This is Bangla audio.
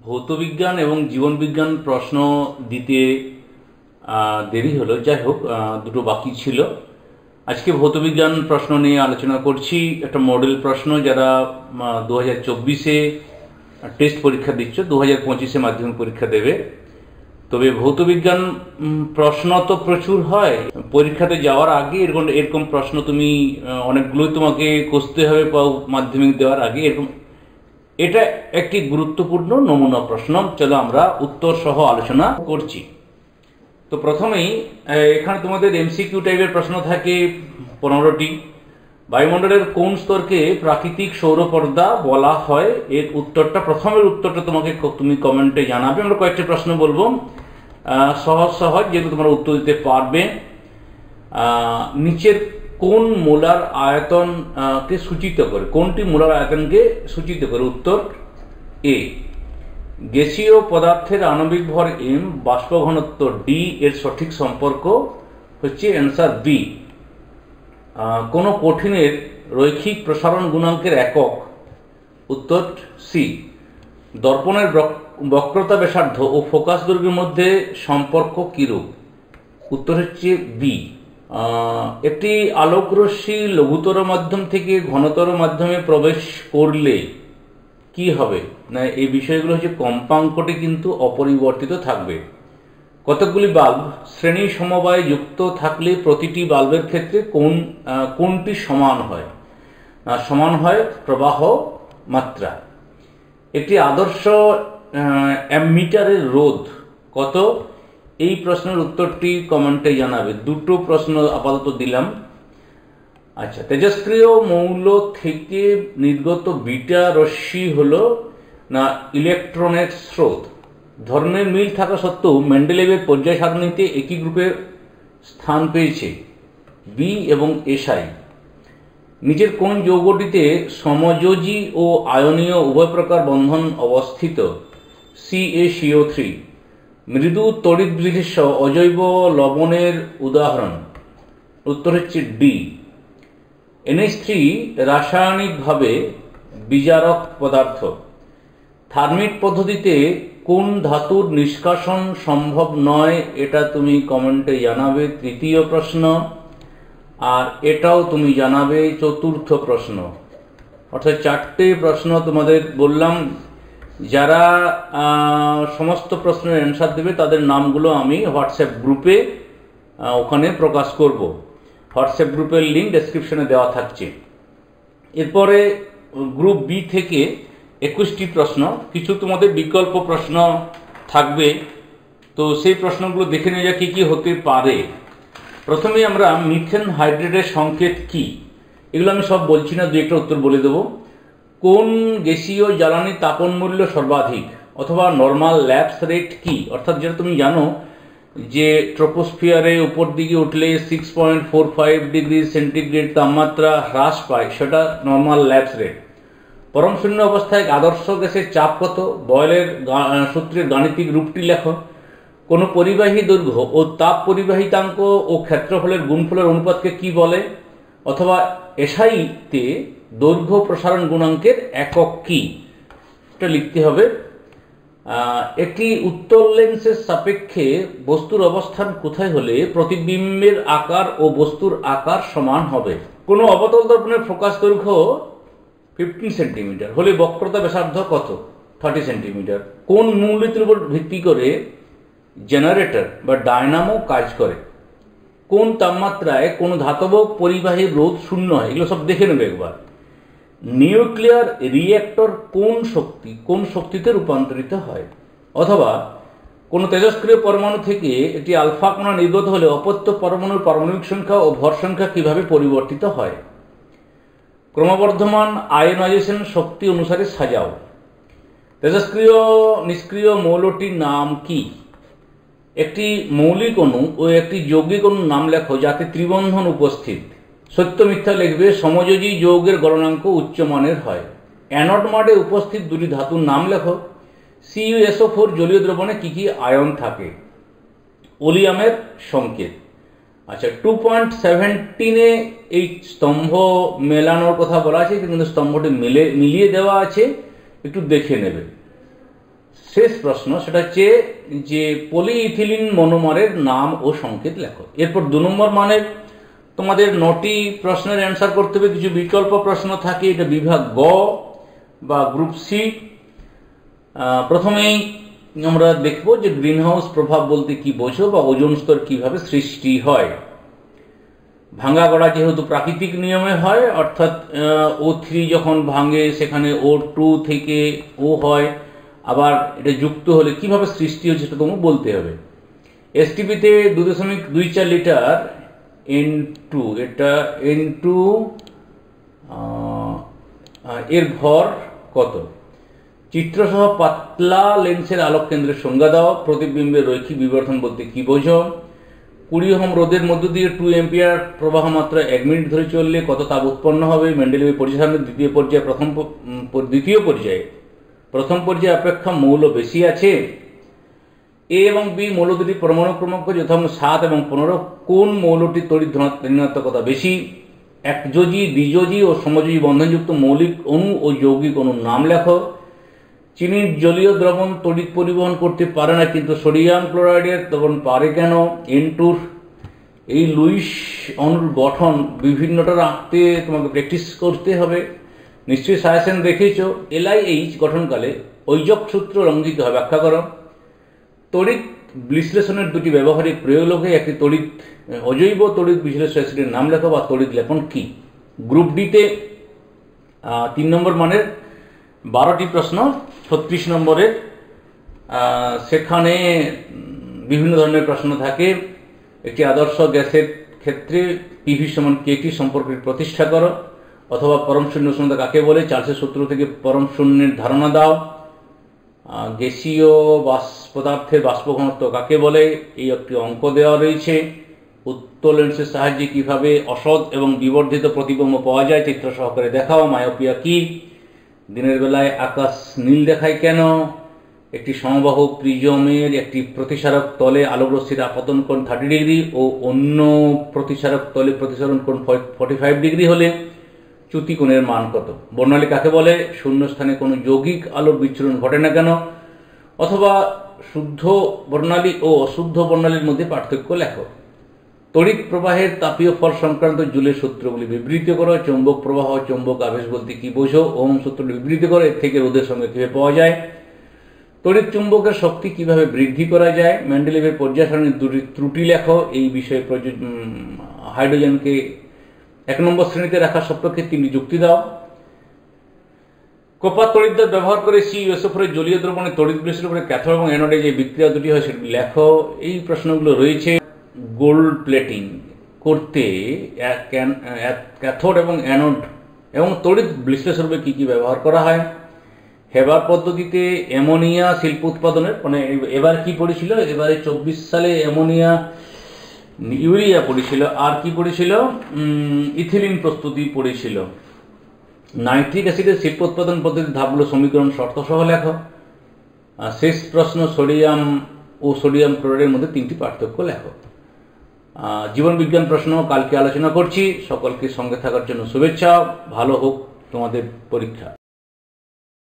ভৌতবিজ্ঞান এবং জীবনবিজ্ঞান প্রশ্ন দিতে দেরি হলো। যাই হোক, দুটো বাকি ছিল। আজকে ভৌতবিজ্ঞান প্রশ্ন নিয়ে আলোচনা করছি। একটা মডেল প্রশ্ন, যারা 2024-এ টেস্ট পরীক্ষা দিচ্ছ, 2025-এ মাধ্যমিক পরীক্ষা দেবে। তবে ভৌতবিজ্ঞান প্রশ্ন তো প্রচুর হয়, পরীক্ষাতে যাওয়ার আগে এরকম প্রশ্ন তুমি অনেকগুলোই তোমাকে কষতে হবে মাধ্যমিক দেওয়ার আগে। এটা একটি গুরুত্বপূর্ণ নমুনা প্রশ্ন। চলো আমরা উত্তর সহ আলোচনা করছি। তো প্রথমেই এখানে তোমাদের এমসিকিউ টাইপের প্রশ্ন থাকে 15টি। বায়ুমণ্ডলের কোন স্তরকে প্রাকৃতিক সৌরপর্দা বলা হয়? এর উত্তরটা, প্রথমের উত্তরটা তুমি কমেন্টে জানাবে। আমরা কয়েকটি প্রশ্ন বলবো, সহজ যেগুলো তোমরা উত্তর দিতে পারবে। নিচের কোন মোলার আয়তন কে সূচিত করে? কোনটি মোলার আয়তনকে সূচিত করে? উত্তর এ। গ্যাসীয় পদার্থের আণবিক ভর m, বাষ্প ঘনত্ব d, এর সঠিক সম্পর্ক হচ্ছে অ্যান্সার বি। কোন কঠিনের রৈখিক প্রসারণ গুণাঙ্কের একক? উত্তর সি। দর্পণের বক্রতা ব্যাসার্ধ ও ফোকাস দৈর্ঘ্যের মধ্যে সম্পর্ক কিরূপ? উত্তর হচ্ছে বি। একটি আলোকরশ্মি লঘুতর মাধ্যম থেকে ঘনতর মাধ্যমে প্রবেশ করলে কি হবে? না, এই বিষয়গুলো হচ্ছে কম্পাঙ্কটি কিন্তু অপরিবর্তিত থাকবে। কতকগুলি বাল্ব শ্রেণী সমবায়ে যুক্ত থাকলে প্রতিটি বাল্বের ক্ষেত্রে কোনটি সমান হয়? সমান হয় প্রবাহ মাত্রা। একটি আদর্শ অ্যামিটারের রোধ কত? এই প্রশ্নের উত্তরটি কমেন্টে জানাবে। দুটো প্রশ্ন আপাতত দিলাম। আচ্ছা, তেজস্ক্রিয় মৌল থেকে নির্গত বিটা রশ্মি হলো না ইলেকট্রনের স্রোত। ধর্মের মিল থাকা সত্ত্বেও মেন্ডেলেভের পর্যায় সারণীতে একই গ্রুপে স্থান পেয়েছে বি এবং এসআই। নিচের কোন যৌগটিতে সমযোজী ও আয়নীয় উভয় প্রকার বন্ধন অবস্থিত? CaCO3। মৃদু তড়িৎ বিধিষ্য অজৈব লবণের উদাহরণ? উত্তর হচ্ছে ডি। NH3 রাসায়নিকভাবে বিজারক পদার্থ। থার্মিট পদ্ধতিতে কোন ধাতুর নিষ্কাশন সম্ভব নয়? এটা তুমি কমেন্টে জানাবে, তৃতীয় প্রশ্ন। আর এটাও তুমি জানাবে, চতুর্থ প্রশ্ন। অর্থাৎ চারটে প্রশ্ন তোমাদের বললাম। যারা সমস্ত প্রশ্নের অ্যান্সার দেবে তাদের নামগুলো আমি হোয়াটসঅ্যাপ গ্রুপে ওখানে প্রকাশ করব। হোয়াটসঅ্যাপ গ্রুপের লিঙ্ক ডেসক্রিপশনে দেওয়া থাকছে। এরপরে গ্রুপ বি থেকে 21টি প্রশ্ন, কিছু তোমাদের বিকল্প প্রশ্ন থাকবে। তো সেই প্রশ্নগুলো দেখে নিয়ে যা কী কী হতে পারে। প্রথমেই আমরা মিথেন হাইড্রেটের সংকেত কি? এগুলো আমি সব বলছি না, দু একটা উত্তর বলে দেবো। কোন গ্যাসীয় জ্বালানির তাপন মূল্য সর্বাধিক অথবা নর্মাল ল্যাপস রেট কি? অর্থাৎ যেটা তুমি জানো যে ট্রপোস্ফিয়ারে উপর দিকে উঠলে 6.45 ডিগ্রি সেন্টিগ্রেড তাপমাত্রা হ্রাস পায়, সেটা নর্মাল ল্যাপস রেট। পরম শূন্য অবস্থায় আদর্শ গ্যাসের চাপ কত? বয়েলের সূত্রের গাণিতিক রূপটি লেখো। কোনো পরিবাহী দৈর্ঘ্য ও তাপ পরিবাহিতাঙ্ক ও ক্ষেত্রফলের গুণফলের অনুপাতকে কি বলে? অথবা এসআইতে দৈর্ঘ্য প্রসারণ গুণাঙ্কের একক কি? এটা লিখতে হবে। একটি উত্তল লেন্সের সাপেক্ষে বস্তুর অবস্থান কোথায় হলে প্রতিবিম্বের আকার ও বস্তুর আকার সমান হবে? কোনো অবতল দর্পণের ফোকাস দৈর্ঘ্য 15 সেন্টিমিটার হলে বক্রতা ব্যাসার্ধ কত? 30 সেন্টিমিটার। কোন মূলনীতির উপর ভিত্তি করে জেনারেটর বা ডায়নামো কাজ করে? কোন তাপমাত্রায় কোন ধাতব পরিবাহীর রোধ শূন্য হয়? এগুলো সব দেখে নেবে একবার। নিউক্লিয়ার রিঅ্যাক্টর কোন শক্তিতে রূপান্তরিত হয়? অথবা কোন তেজস্ক্রিয় পরমাণু থেকে একটি আলফা কণা নির্গত হলে অপত্য পরমাণুর পারমাণবিক সংখ্যা ও ভর সংখ্যা কিভাবে পরিবর্তিত হয়? ক্রমবর্ধমান আয়নাইজেশন শক্তি অনুসারে সাজাও। তেজস্ক্রিয় নিষ্ক্রিয় মৌলটির নাম কি? একটি মৌলিক অণু ও একটি যৌগিক অণুর নাম লেখো যাতে ত্রিবন্ধন উপস্থিত। সত্য মিথ্যা লিখবে। সমযোজী যৌগের গলনাঙ্ক উচ্চমানের হয়। অ্যানোড মাডে উপস্থিত দুটি ধাতুর নাম লেখো। CuSO4 জলীয় দ্রবণে কি কি আয়ন থাকে? ওলিয়ামের সংকেত। আচ্ছা, 2.17-এ এই স্তম্ভ মেলানোর কথা বলা আছে, কিন্তু স্তম্ভটি মিলিয়ে দেওয়া আছে, একটু দেখে নেবে। শেষ প্রশ্ন সেটা হচ্ছে যে পলিইথিলিন মনোমারের নাম ও সংকেত লেখো। এরপর 2 নম্বর মানের তোমাদের 9টি প্রশ্নের অ্যান্সার করতে হবে। কিছু বিকল্প প্রশ্ন থাকে, এটা বিভাগ গ বা গ্রুপ সি। প্রথমেই আমরা দেখব যে গ্রিনহাউস প্রভাব বলতে কি বোঝো বা ওজোন স্তর কিভাবে সৃষ্টি হয়। ভাঙা গড়া যেহেতু প্রাকৃতিক নিয়মে হয়, অর্থাৎ O3 যখন ভাঙে সেখানে O2 থেকে O হয়, আবার এটা যুক্ত হলে কিভাবে সৃষ্টি হচ্ছে সেটা তোমাকে বলতে হবে। এসটিপিতে 2.24 লিটার N2, এটা N2 এর ভর কত? চিত্রসহ পাতলা লেন্সের আলোক কেন্দ্রের সংজ্ঞা দাও। প্রতিবিম্বের রৈখিক বিবর্ধন বলতে কি বোঝো? 20 ওহম রোদের মধ্য দিয়ে 2 অ্যাম্পিয়ার প্রবাহ মাত্রা 1 মিনিট ধরে চললে কত তাপ উৎপন্ন হবে? মেন্ডেলিভের পরিসংখ্যানের দ্বিতীয় পর্যায়ে প্রথম পর্যায়ে অপেক্ষা মৌল বেশি আছে। এ এবং বি মৌল দুটি পরমাণু ক্রমাঙ্ক যথাক্রমে 7 এবং 15। কোন মৌলটি তড়িৎ ঋণাত্মকতা বেশি? একযোজী, দ্বিযোজী ও সমযোজী বন্ধনযুক্ত মৌলিক অণু ও যৌগিক অণুর নাম লেখো। চিনির জলীয় দ্রবণ তড়িৎ পরিবহন করতে পারে না, কিন্তু সোডিয়াম ক্লোরাইডের দ্রবণ পারে কেন? N2 এই লুইস অণুর গঠন বিভিন্নটা রাখতে তোমাকে প্র্যাকটিস করতে হবে। নিশ্চয়ই সাজেশন দেখেছ। LiH গঠনকালে ঐজক সূত্র লঙ্ঘিত হয়, ব্যাখ্যা করো। তড়িৎ বিশ্লেষণের 2টি ব্যবহারিক প্রয়োগ লেখো। একটি অজৈব তড়িৎ বিশ্লেষক অ্যাসিডের নাম লেখো বা তড়িৎ লেপন কি? গ্রুপ ডিতে 3 নম্বর মানের 12টি প্রশ্ন 36 নম্বরের, সেখানে বিভিন্ন ধরনের প্রশ্ন থাকে। একটি আদর্শ গ্যাসের ক্ষেত্রে পিভি সমান কেটি সম্পর্কের প্রতিষ্ঠা করো, অথবা পরম শূন্য উষ্ণতা কাকে বলে? চার্লসের সূত্র থেকে পরম শূন্যের ধারণা দাও। গ্যাসীয় পদার্থের বাষ্প ঘনত্ব কাকে বলে? এই একটি অঙ্ক দেওয়া রয়েছে। উত্তল লেন্সের সাহায্যে কিভাবে অসৎ এবং বিবর্ধিত প্রতিবিম্ব পাওয়া যায় চিত্র সহকারে দেখাও। মায়োপিয়া কি? দিনের বেলায় আকাশ নীল দেখায় কেন? একটি সমবাহু প্রিজমের একটি প্রতিসারক তলে আলোকরশ্মির আপতন কোণ 30 ডিগ্রি ও অন্য প্রতিসারক তলে প্রতিসরণ কোণ 45 ডিগ্রি হলে চ্যুতি কোণের মান কত? বর্ণালী কাকে বলে? শূন্য স্থানে কোনো যৌগিক আলোর বিচ্ছুরণ ঘটে না কেন? অথবা শুদ্ধ বর্ণালী ও অশুদ্ধ বর্ণালীর মধ্যে পার্থক্য লেখো। তড়িৎ প্রবাহের তাপীয় ফল সংক্রান্ত জুলের সূত্রগুলি বিবৃত করো। চৌম্বক প্রবাহ, চৌম্বক আবেশ বলতে কি বোঝো? ওহম সূত্র বিবৃত করো। এর থেকে রোদের সঙ্গে কিভাবে পাওয়া যায়? তড়িৎ চুম্বকের শক্তি কিভাবে বৃদ্ধি করা যায়? মেন্ডেলিভের পর্যায় সারণীর 2টি ত্রুটি লেখো। এই বিষয়ে হাইড্রোজেনকে 1 নম্বর শ্রেণীতে রাখার সপক্ষে 3টি যুক্তি দাও। কপার তড়িৎদ্বার ব্যবহার করে CuSO4 জলীয় দ্রবণে তড়িৎ বিশ্লেষণ করে ক্যাথোড এবং অ্যানোডে যে বিক্রিয়া দুটি হয় সেটি লেখো। এই প্রশ্নগুলো রয়েছে। গোল্ড প্লেটিং করতে ক্যাথোড এবং অ্যানোড এবং তড়িৎ বিশ্লেষণে কি কি ব্যবহার করা হয়? হেবার পদ্ধতিতে অ্যামোনিয়া শিল্প উৎপাদনের, মানে এবার কি পড়েছিল? এবারে 24 সালে অ্যামোনিয়া, ইউরিয়া পড়েছিল, আর কি পড়েছিল? ইথিলিন প্রস্তুতি পড়েছিল। নাইট্রিক অ্যাসিডের শিল্প উৎপাদন পদ্ধতির ধাপগুলো সমীকরণ শর্ত সহ লেখো। শেষ প্রশ্ন, সোডিয়াম ও সোডিয়াম ক্লোরাইডের মধ্যে 3টি পার্থক্য লেখো। জীবন বিজ্ঞান প্রশ্ন কালকে আলোচনা করছি। সকলকে সঙ্গে থাকার জন্য শুভেচ্ছা। ভালো হোক তোমাদের পরীক্ষা।